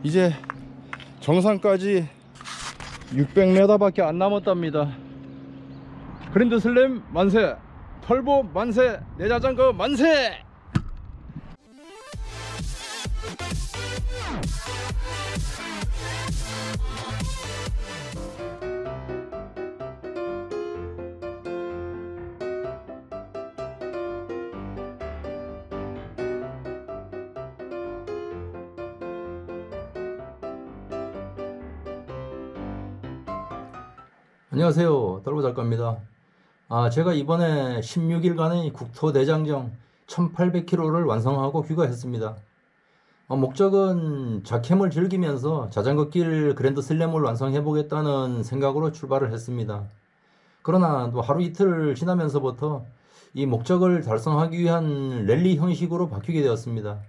이제 정상까지 600m 밖에 안 남았답니다. 그랜드 슬램 만세, 털보 만세, 내 자전거 만세. 안녕하세요, 털보 작가입니다. 제가 이번에 16일간의 국토 대장정 1800km를 완성하고 귀가했습니다. 목적은 자캠을 즐기면서 자전거길 그랜드 슬램을 완성해 보겠다는 생각으로 출발을 했습니다. 그러나 또 하루 이틀 지나면서부터 이 목적을 달성하기 위한 랠리 형식으로 바뀌게 되었습니다.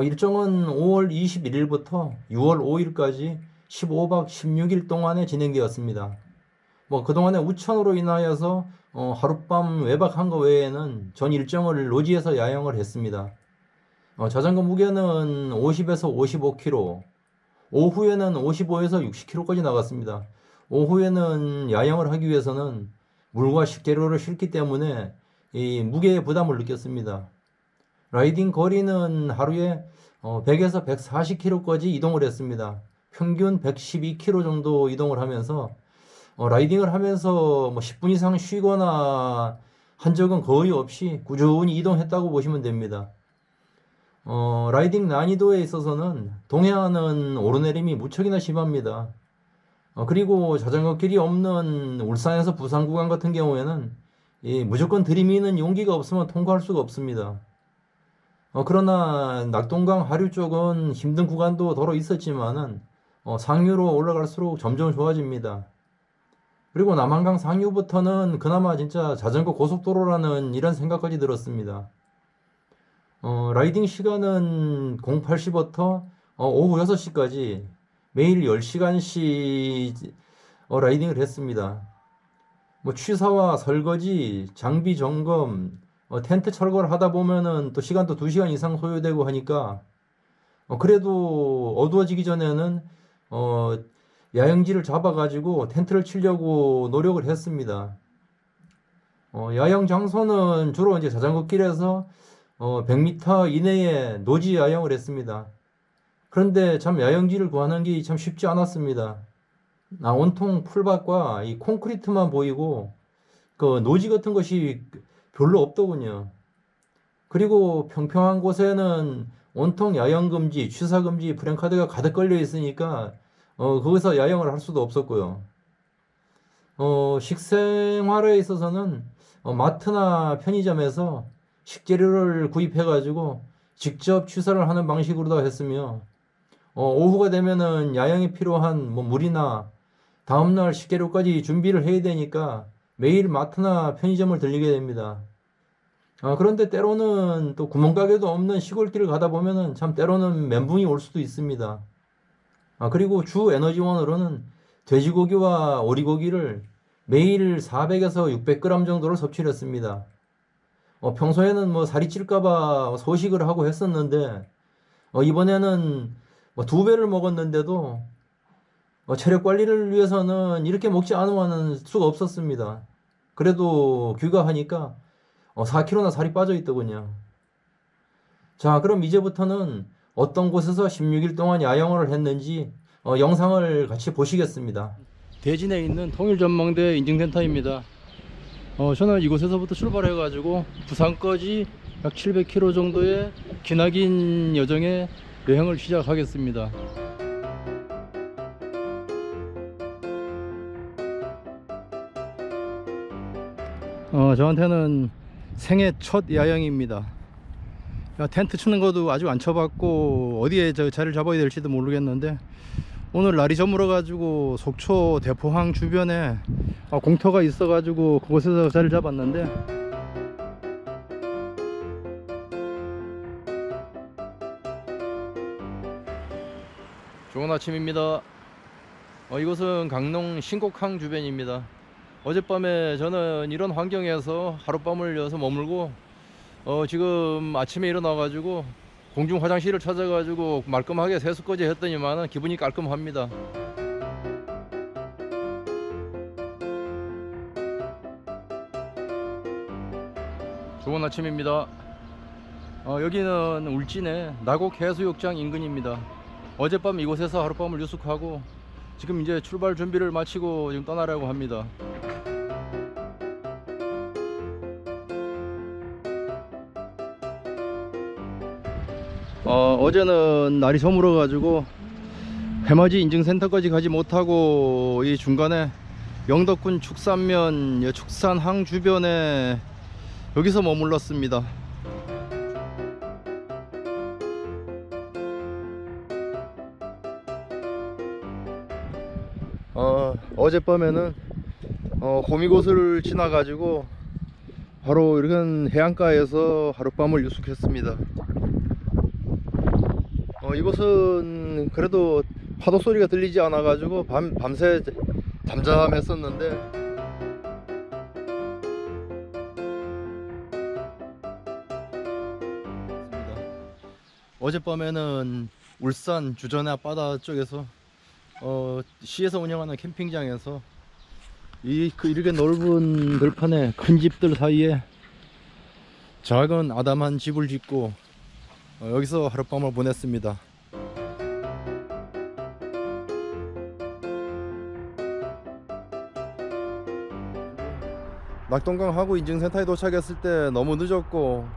일정은 5월 21일부터 6월 5일까지 15박 16일 동안에 진행되었습니다. 그동안에 우천으로 인하여서 하룻밤 외박한 거 외에는 전 일정을 로지에서 야영을 했습니다. 자전거 무게는 50에서 55kg, 오후에는 55에서 60kg까지 나갔습니다. 오후에는 야영을 하기 위해서는 물과 식재료를 싣기 때문에 이 무게의 부담을 느꼈습니다. 라이딩 거리는 하루에 100에서 140km까지 이동을 했습니다. 평균 112km 정도 이동을 하면서 라이딩을 하면서 10분 이상 쉬거나 한 적은 거의 없이 꾸준히 이동했다고 보시면 됩니다. 라이딩 난이도에 있어서는 동해안은 오르내림이 무척이나 심합니다. 그리고 자전거 길이 없는 울산에서 부산 구간 같은 경우에는 무조건 들이미는 용기가 없으면 통과할 수가 없습니다. 그러나 낙동강 하류 쪽은 힘든 구간도 더러 있었지만은 상류로 올라갈수록 점점 좋아집니다. 그리고 남한강 상류부터는 그나마 진짜 자전거 고속도로라는 이런 생각까지 들었습니다. 라이딩 시간은 08시부터 오후 6시까지 매일 10시간씩 라이딩을 했습니다. 취사와 설거지, 장비 점검, 텐트 철거를 하다 보면은 또 시간도 2시간 이상 소요되고 하니까 그래도 어두워지기 전에는 야영지를 잡아가지고 텐트를 치려고 노력을 했습니다. 야영 장소는 주로 이제 자전거 길에서 100m 이내에 노지 야영을 했습니다. 그런데 참 야영지를 구하는 게 참 쉽지 않았습니다. 온통 풀밭과 이 콘크리트만 보이고 그 노지 같은 것이 별로 없더군요. 그리고 평평한 곳에는 온통 야영 금지, 취사 금지 프랜카드가 가득 걸려 있으니까 거기서 야영을 할 수도 없었고요. 식생활에 있어서는 마트나 편의점에서 식재료를 구입해가지고 직접 취사를 하는 방식으로 했으며, 오후가 되면은 야영에 필요한 물이나 다음날 식재료까지 준비를 해야 되니까 매일 마트나 편의점을 들리게 됩니다. 그런데 때로는 또 구멍가게도 없는 시골길을 가다 보면은 참 때로는 멘붕이 올 수도 있습니다. 그리고 주 에너지원으로는 돼지고기와 오리고기를 매일 400에서 600g 정도를 섭취를 했습니다. 평소에는 살이 찔까봐 소식을 하고 했었는데, 이번에는 2배를 먹었는데도 체력 관리를 위해서는 이렇게 먹지 않으면 수가 없었습니다. 그래도 귀가하니까 4kg나 살이 빠져 있더군요. 자, 그럼 이제부터는 어떤 곳에서 16일 동안 야영을 했는지 영상을 같이 보시겠습니다. 대진에 있는 통일전망대 인증센터입니다. 저는 이곳에서부터 출발해 가지고 부산까지 약 700km 정도의 기나긴 여정의 여행을 시작하겠습니다. 저한테는 생애 첫 야영입니다. 텐트 치는 것도 아직 안 쳐봤고 어디에 자리를 잡아야 될지도 모르겠는데, 오늘 날이 저물어 가지고 속초 대포항 주변에 공터가 있어 가지고 그곳에서 자리를 잡았는데, 좋은 아침입니다. 이곳은 강릉 신곡항 주변입니다. 어젯밤에 저는 이런 환경에서 하룻밤을 여기서 머물고 지금 아침에 일어나 가지고 공중 화장실을 찾아가지고 말끔하게 세수까지 했더니만은 기분이 깔끔합니다. 좋은 아침입니다. 여기는 울진의 나곡 해수욕장 인근입니다. 어젯밤 이곳에서 하룻밤을 유숙하고 지금 이제 출발 준비를 마치고 지금 떠나려고 합니다. 어제는 날이 저물어 가지고 해맞이 인증센터까지 가지 못하고 이 중간에 영덕군 축산면 축산항 주변에 여기서 머물렀습니다. 어젯밤에는 호미곶을 지나가지고 바로 이런 해안가에서 하룻밤을 유숙했습니다. 이곳은 그래도 파도 소리가 들리지 않아 가지고 밤새 잠잠했었는데 어젯밤에는 울산 주전의 앞바다 쪽에서 시에서 운영하는 캠핑장에서 이렇게 넓은 들판에 큰 집들 사이에 작은 아담한 집을 짓고 여기서 하룻밤을 보냈습니다. 낙동강하구 인증센터에 도착했을 때 너무 늦었고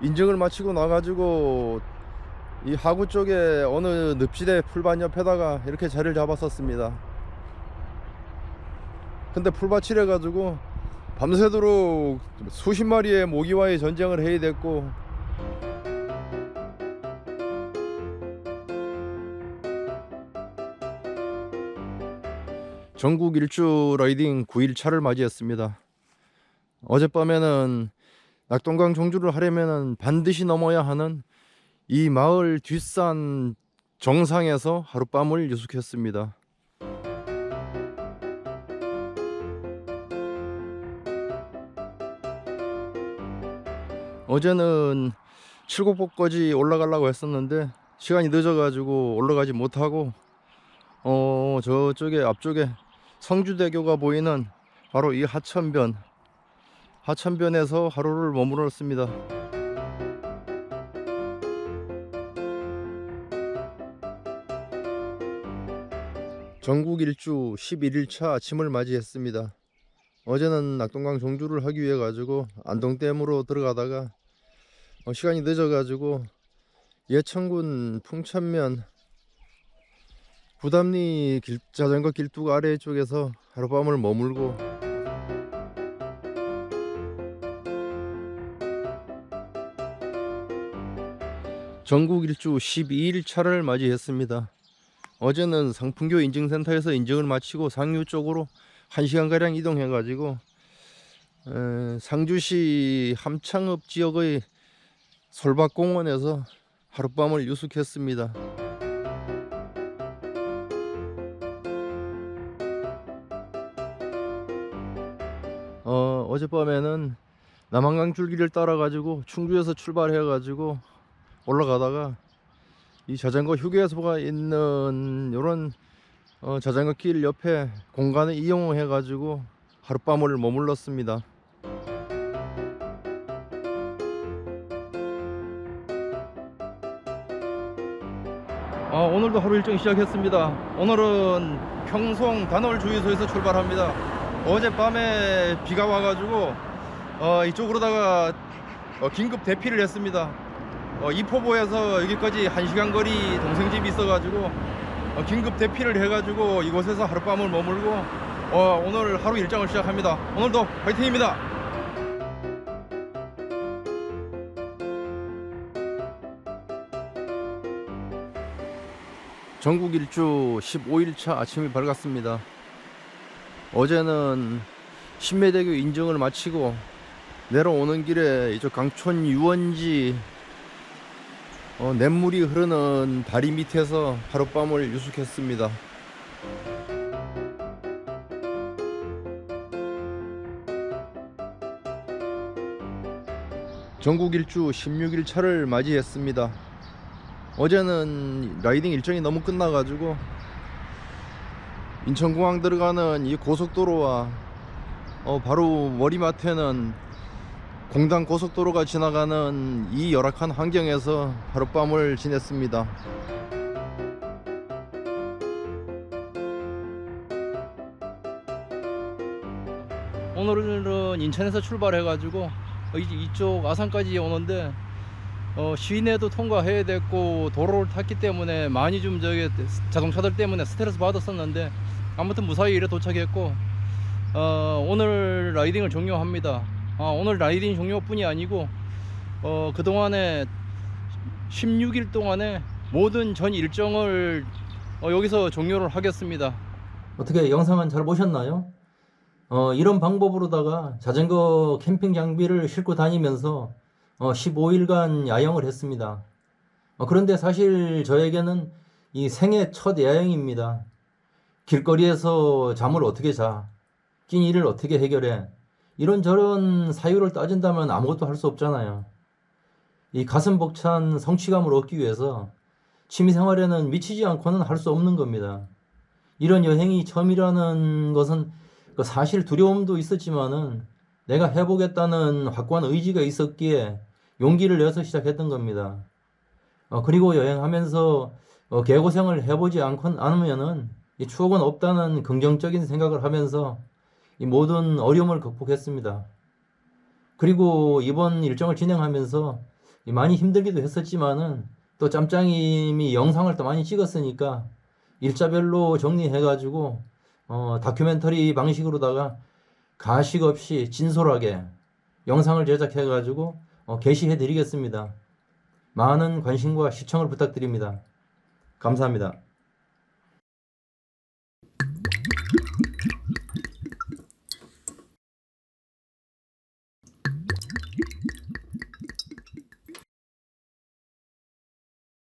인증을 마치고 나가지고 이 하구 쪽에 어느 늪지대 풀밭 옆에다가 이렇게 자리를 잡았었습니다. 근데 풀밭이래 가지고 밤새도록 수십 마리의 모기와의 전쟁을 해야 됐고 전국 일주 라이딩 9일차를 맞이했습니다. 어젯밤에는 낙동강 종주를 하려면 반드시 넘어야 하는 이 마을 뒷산 정상에서 하룻밤을 유숙했습니다. 어제는 칠곡봉까지 올라가려고 했었는데 시간이 늦어가지고 올라가지 못하고 저쪽에 앞쪽에 성주대교가 보이는 바로 이 하천변에서 하루를 머물렀습니다. 전국 일주 11일차 아침을 맞이했습니다. 어제는 낙동강 종주를 하기 위해 가지고 안동댐으로 들어가다가 시간이 늦어 가지고 예천군 풍천면 부담리 자전거 길뚝 아래쪽에서 하룻밤을 머물고 전국 일주 12일차를 맞이했습니다. 어제는 상풍교 인증센터에서 인증을 마치고 상류 쪽으로 1시간가량 이동해 가지고 상주시 함창읍 지역의 솔밭공원에서 하룻밤을 유숙했습니다. 어젯밤에는 남한강 줄기를 따라 가지고 충주에서 출발해 가지고 올라가다가 이 자전거 휴게소가 있는 요런 자전거 길 옆에 공간을 이용해 가지고 하룻밤을 머물렀습니다. 오늘도 하루 일정 시작했습니다. 오늘은 평송 단월 주유소에서 출발합니다. 어젯밤에 비가 와가지고 이쪽으로다가 긴급 대피를 했습니다. 이포보에서 여기까지 1시간 거리 동생집이 있어가지고 긴급 대피를 해가지고 이곳에서 하룻밤을 머물고 오늘 하루 일정을 시작합니다. 오늘도 화이팅입니다. 전국 일주 15일차 아침이 밝았습니다. 어제는 신매대교 인증을 마치고 내려오는 길에 이쪽 강촌 유원지 냇물이 흐르는 다리 밑에서 하룻밤을 유숙했습니다. 전국 일주 16일차를 맞이했습니다. 어제는 라이딩 일정이 너무 끝나가지고 인천공항 들어가는 이 고속도로와 바로 머리맡에는 공단 고속도로가 지나가는 이 열악한 환경에서 하룻밤을 지냈습니다. 오늘은 인천에서 출발해가지고 이쪽 아산까지 오는데 시내도 통과해야 됐고 도로를 탔기 때문에 많이 좀 자동차들 때문에 스트레스 받았었는데 아무튼 무사히 이래 도착했고 오늘 라이딩을 종료합니다. 오늘 라이딩 종료뿐이 아니고 그동안에 16일 동안에 모든 전 일정을 여기서 종료를 하겠습니다. 어떻게 영상은 잘 보셨나요? 이런 방법으로다가 자전거 캠핑 장비를 싣고 다니면서 15일간 야영을 했습니다. 그런데 사실 저에게는 이 생애 첫 야영입니다. 길거리에서 잠을 어떻게 자? 끼니를 어떻게 해결해? 이런저런 사유를 따진다면 아무것도 할 수 없잖아요. 이 가슴 벅찬 성취감을 얻기 위해서 취미생활에는 미치지 않고는 할 수 없는 겁니다. 이런 여행이 처음이라는 것은 사실 두려움도 있었지만은 내가 해보겠다는 확고한 의지가 있었기에 용기를 내서 시작했던 겁니다. 그리고 여행하면서 개고생을 해보지 않으면은 이 추억은 없다는 긍정적인 생각을 하면서 이 모든 어려움을 극복했습니다. 그리고 이번 일정을 진행하면서 많이 힘들기도 했었지만은 또 짬짱님이 영상을 또 많이 찍었으니까 일자별로 정리해가지고 다큐멘터리 방식으로다가 가식 없이 진솔하게 영상을 제작해가지고 게시해 드리겠습니다. 많은 관심과 시청을 부탁드립니다. 감사합니다.